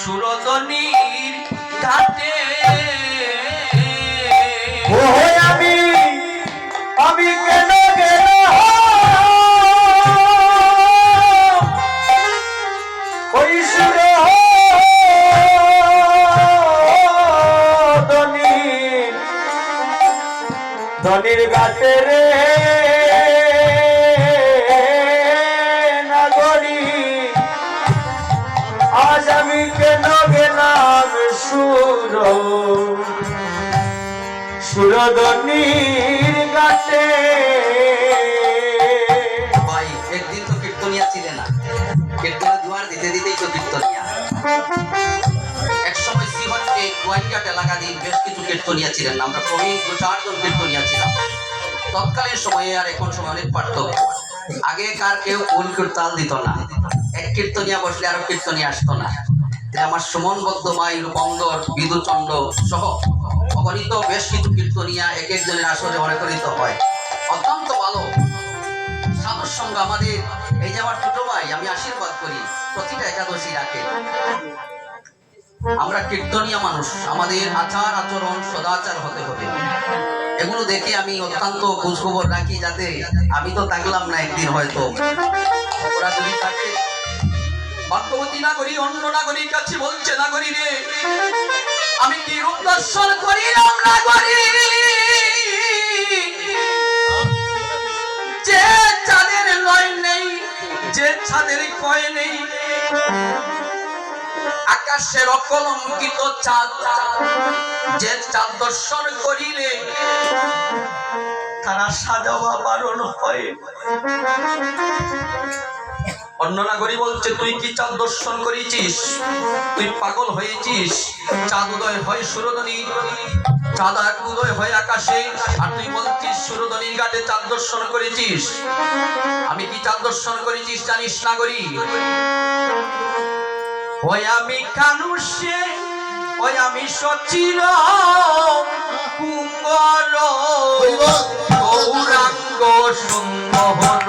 সুরদনীর ঘাটে আমি কেন গেল ওই সুরদনীর ঘাটে রে আজ আমি কেন গেলাম সুরদনীর ঘাটে। ভাই একদিন তো কীর্তনিয়া ছিলে না, কীর্তনের দুয়ার দিতে দিতেই তো কীর্তনিয়া। এক সময় শ্রীহট্টে গোয়াইঘাট এলাকা দিয়ে বেশ কিছু কীর্তনিয়া ছিলেন, আমরা প্রবীণ 2-4 জন কীর্তনিয়া ছিলাম। তৎকালীন সময়ে আর এখন সময় অনেক পার্থক্য। আগেকার কেউ কোন তাল দিত না, এক কীর্তনিয়া বসলে আরো কীর্তনিয়া আসতো না। আমার সুমন বদ্যমাই, রূপন্দর, বিদুচন্দ্র সহ অগণিত বেশ কিছু কীর্তনিয়া এক একজনের আসরে অনেকরিত হয়। অত্যন্ত ভালো সাধুর সঙ্গে আমাদের এই যে আমার ছোট ভাই, আমি আশীর্বাদ করি প্রতিটা একাদশী রাখে। আমরা কীর্তনিয়া মানুষ, আমাদের আচার আচরণ সদাচার হতে হবে। এগুলো দেখে আমি অত্যন্ত খোঁজখবর রাখি, যাতে আমি তো থাকলাম না একদিন, হয়তো ওরা যদি থাকে। ভাগ্যবতী নাগরী অন্য নাগরীর কাছে বলছে, নাগরী রে আমি কি রূপ দর্শন করিলাম নাগরী, যে চাঁদের লয় নেই, যে ছাদের কয় নেই, আকাশের অকলঙ্কিত চাঁদ, যে চাঁদ দর্শন করিলে তারা সাজাওয়া বারণ হয়। অন্য নাগরী বলছে, তুই কি চাঁদ দর্শন করেছিস? তুই পাগল হয়েছিস? চাঁদ উদয় হয় সুরদনী, চাঁদ উদয় হয় আকাশে, আর তুই বলছিস সুরদনীর ঘাটে চাঁদ দর্শন করেছিস। আমি কি চাঁদ দর্শন করেছিস জানিস নাগরী? ওই আমি কানুষে, ওই আমি সচির কুঙ্গর গৌরাঙ্গ সুন্দর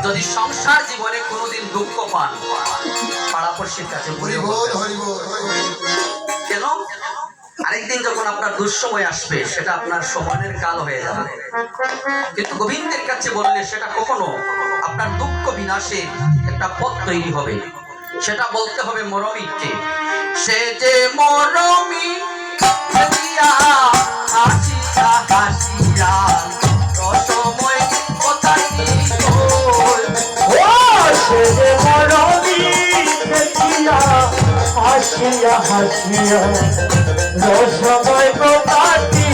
যদি সংসার জীবনে কোনোদিন দুঃখ পান, পাড়াপড়শির কাছে কেন, আরেকদিন যখন আপনার দুঃসময় আসবে সেটা আপনার সময়ের কাল হয়ে যাবে। কিন্তু গোবিন্দের কাছে বললে সেটা কখনো আপনার দুঃখ বিনাশের একটা পথ তৈরি হবে। সেটা বলতে হবে মরমিকে, সে যে মরমি হাসিয়া হাসিয়া রসময় কথা হাসিয়া হাসিয়া রসময় কথাটি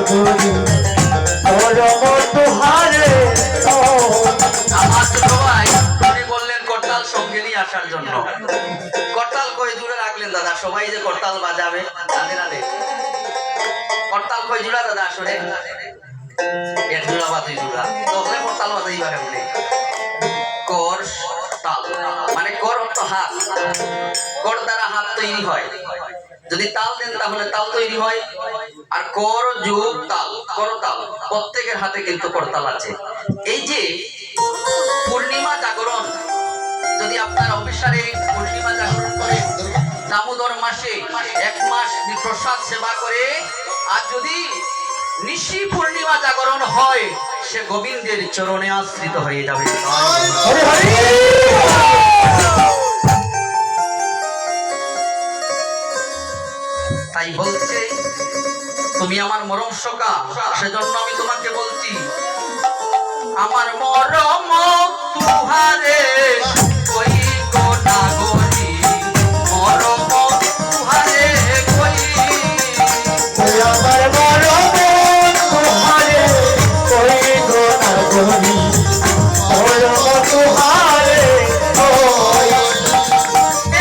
নগরী পরম তুহারে আমার ছোট ভাই উনি বললেন করতাল সঙ্গে নিয়ে আসার জন্য। করতাল কয় জুড়ে রাখলেন দাদা? সবাই যে করতাল বাজাবে জানে না রে। করতাল কয় জুড়া দাদা? আসলে এক জোড়া বা দুই জোড়া তবে করতাল বাজাইবা কেমনে? কর তাল মানে কর অর্থ হাত, কর দ্বারা হাত তৈরি হয়। যদি তাল দেন তাহলে তাল তৈরি হয়। আর কর যোগ তাল, করতাল, প্রত্যেকের হাতে কিন্তু করতাল আছে। এই যে পূর্ণিমা জাগরণ, যদি আপনার অফিসারে পূর্ণিমা জাগরণ করে দামোদর মাসে 1 মাস প্রসাদ সেবা করে, আর যদি নিশি পূর্ণিমা জাগরণ হয়, সে গোবিন্দের চরণে আশ্রিত হয়ে যাবে। হরি হরি তাই বলছে তুমি আমার মরম সখা, সেজন্য আমি তোমাকে বলছি আমার মরম তুহারে কই গো নাগরী, মরম তুহারে কই। আমার বড় মন তুহারে কই গো নগরী পরম তুহারে কই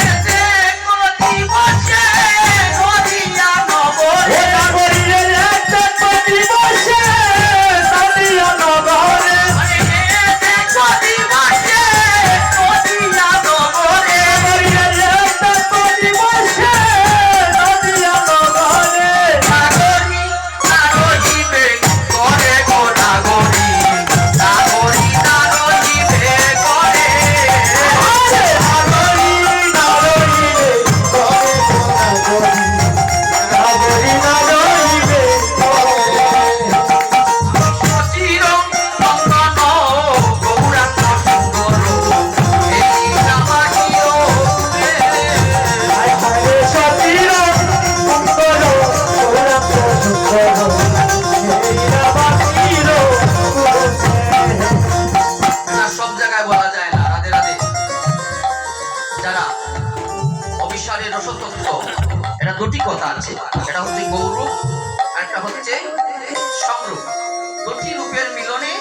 এতে কোন দিবসে নদিয়া নগরে, হে নগরী রে একটা দিবসে নদিয়া নগরে এতে কোন দিবসে নদিয়া নগরে, নগরী রে একটা দিবসে নদিয়া নগরে নাগরী নাগরিবে করে গো নাগরী, নাগরী নাগরিবে করে। নগরী নগরী রে করে নগরী নগরী রে চির নন্দন গৌরাঙ্গ সুন্দর, এই রামাকিও রে। আরে সতীর সুন্দর গোরাপ সুন্দর এই রাবাকির না, সব জায়গায় বলা যায় না। রাধে রাধে। যারা অবিসারের রসতত্ত্ব, এটা দুটি কথা আছে, এটা হচ্ছে গৌরূপ আর একটা হচ্ছে সমরূপ। দুটি রূপের মিলনে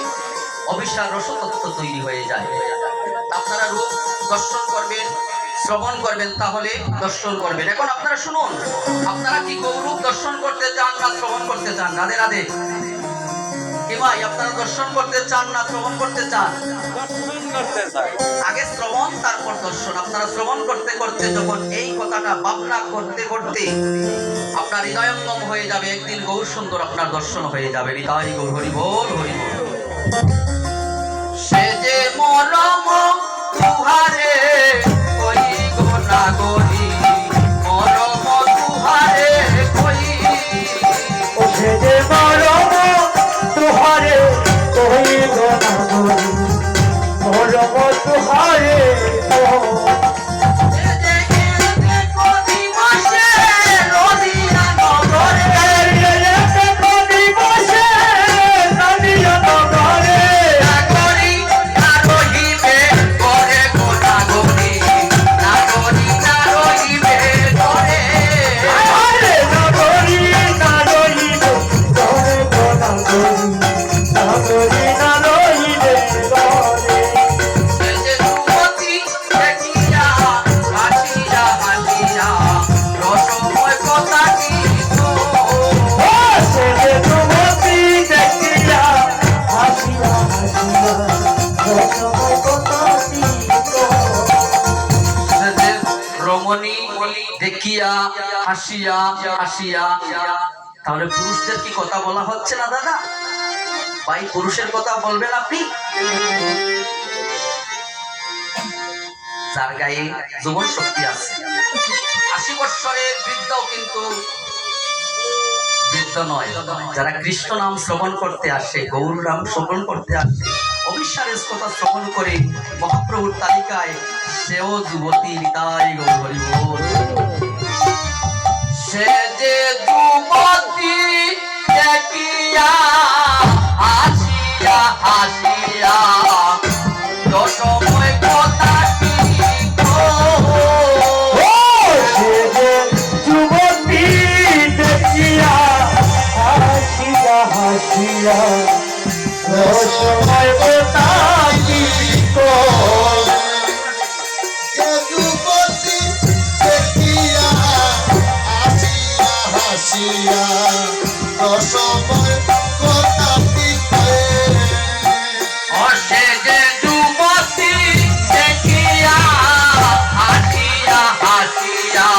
অবিসার রসতত্ত্ব তৈরি হয়ে যায়। আপনারা রূপ দর্শন করবেন, শ্রবণ করবেন, তাহলে দর্শন করবেন। এখন আপনারা শুনুন, আপনারা কি গৌরূপ দর্শন করতে চান না শ্রবণ করতে চান? রাধে রাধে। কি ভাই, আপনারা দর্শন করতে চান না শ্রবণ করতে চান? আগে শ্রবণ তারপর দর্শন। আপনারা শ্রবণ করতে করতে যখন এই কথাটা ভাবনা করতে করতে আপনার হৃদয়ঙ্গম হয়ে যাবে, একদিন গৌর সুন্দর আপনার দর্শন হয়ে যাবে। হৃদয় গৌর হরি বল হরি বল। সে যে মরম তুহারে কই গো নাগরী, মরম তুহারে কই। ওঠে যে মরম তুহারে কই গো নগরী মরম তুহারে সে যে এতে কদি মাসে নদিয়া নগরে, দিবসে নদিয়া নগরে নাগরী নাগরিবে করে গো নাগরী, নাগরী নাগরিবে করে। আরে নগরী নগরী করে গো নগরী নগরী নগরী রে করে সে যে যুবতী দেখিয়া হাসিয়া হাসিয়া রসময় কথাটি তো। ও সে যে যুবতী দেখিয়া হাসিয়া হাসিয়া রসময় কথাটি সে যে রমণী দেখিয়া হাসিয়া হাসিয়া। তাহলে পুরুষদের কি কথা বলা হচ্ছে না দাদা? ভাই, পুরুষের কথা বলবেন আপনি? যার গায়ে যৌবন শক্তি আছে, 80 বৎসরের বৃদ্ধও কিন্তু বৃদ্ধ নয়। যারা কৃষ্ণ নাম শ্রবণ করতে আসে, গৌর নাম শ্রবণ করতে আসে, অবিশ্বাসের কথা শ্রবণ করে মহাপ্রভুর তালিকায় সেও যুবতী। হৃদয় গৌর হরি বল। সে যে যুবতী দেখিয়া হাসিয়া হাসিয়া রসময় কথাটি তো। ও সে যে যুবতী দেখিয়া হাসিয়া হাসিয়া রসময় কোথাকি তোর যুবতী দেখিয়া আসিয়া হাসিয়া রসময় কথাটি সে যে যুবতী দেখিয়া হাসিয়া হাসিয়া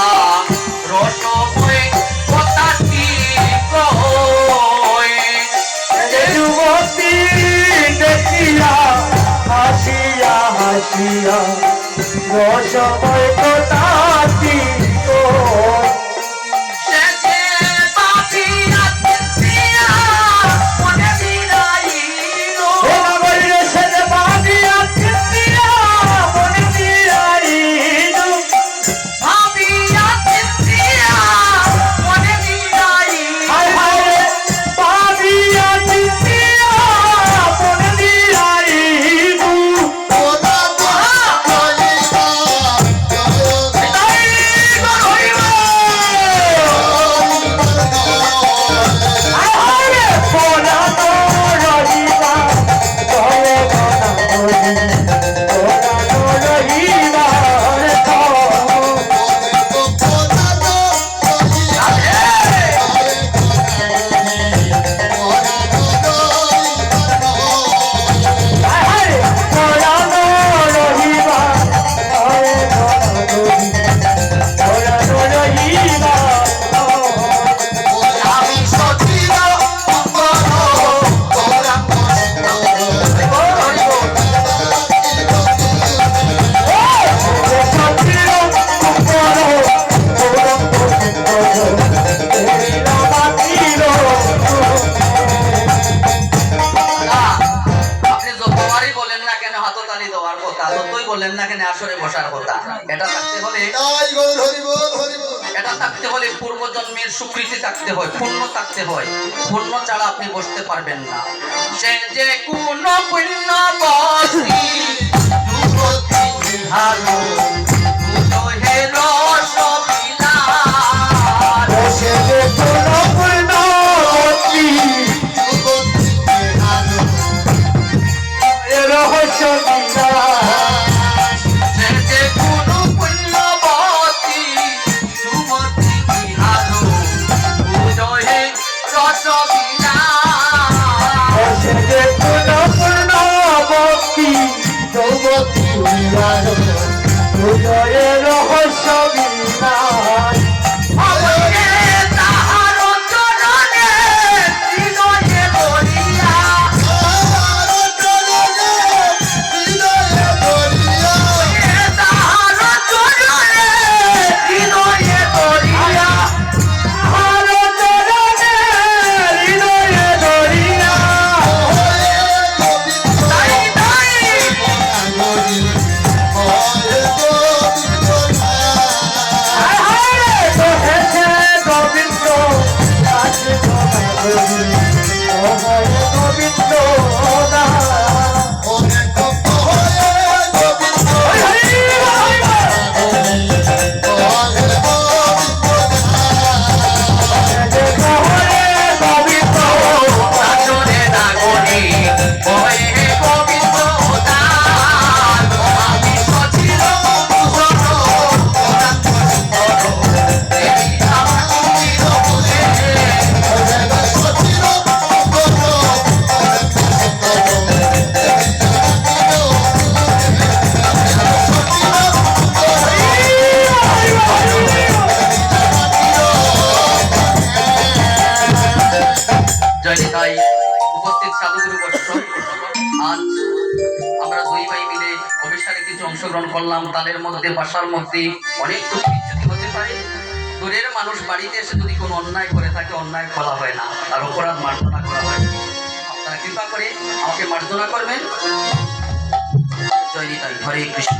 রসময় কথাটি কয়। যে যুবতী দেখিয়া হাসিয়া হাসিয়া রসময় কোথাকি তোর সে যে পাপিয়া চিন্তিয়া মনে দিলাইল। নগরীর সেরে বাঁধিয়া চিন্তিয়া মনে দিয়াইল ভাবিয়া চিন্তিয়া মনে দিলাইল। হায় হায় বাঁধিয়া চিন্তিয়া মনে দিয়াইল আমি সচিব আপনি যতবারই বলেন না কেন হাততালি দেওয়ার কথা, যতই বলেন না কেন আসরে বসার কথা, এটা থাকতে হলে এটা থাকতে হলে পূর্বজন্মের স্বীকৃতি থাকতে হয়, পুণ্য থাকতে হয়। পুণ্য ছাড়া আপনি বসতে পারবেন না। সে যে কোন পুণ্য বসি হারো হে রসবিলাস। সে যে কোন পুণ্য বসি যুবতী হারো হে রসবিলাস। রহস্য বিনাশ আমাকে তাহার চরণে হৃদয়ে ধরিয়া, তাহার চরণে হৃদয়ে ধরিয়া, তাই তাই আসরে নাগরি ওহে গোবিন্দ দান। আমি সচিব দেবী আমার কুটির বলে। জয় নিতাই। উপস্থিত সাধুগুরু বৈষ্ণব, আজ আমরা দুই ভাই মিলে অভিসারে কিছু অংশগ্রহণ করলাম। তালের মধ্যে বাসার মধ্যে অনেক বিচ্যুতি হতে পারে। দূরের মানুষ বাড়িতে এসে যদি কোনো অন্যায় করে থাকে, অন্যায় বলা হয় না, তার অপরাধ মার্জনা করা হয়। আপনারা কৃপা করে আমাকে মার্জনা করবেন। জয় নিতাই। হরে কৃষ্ণ।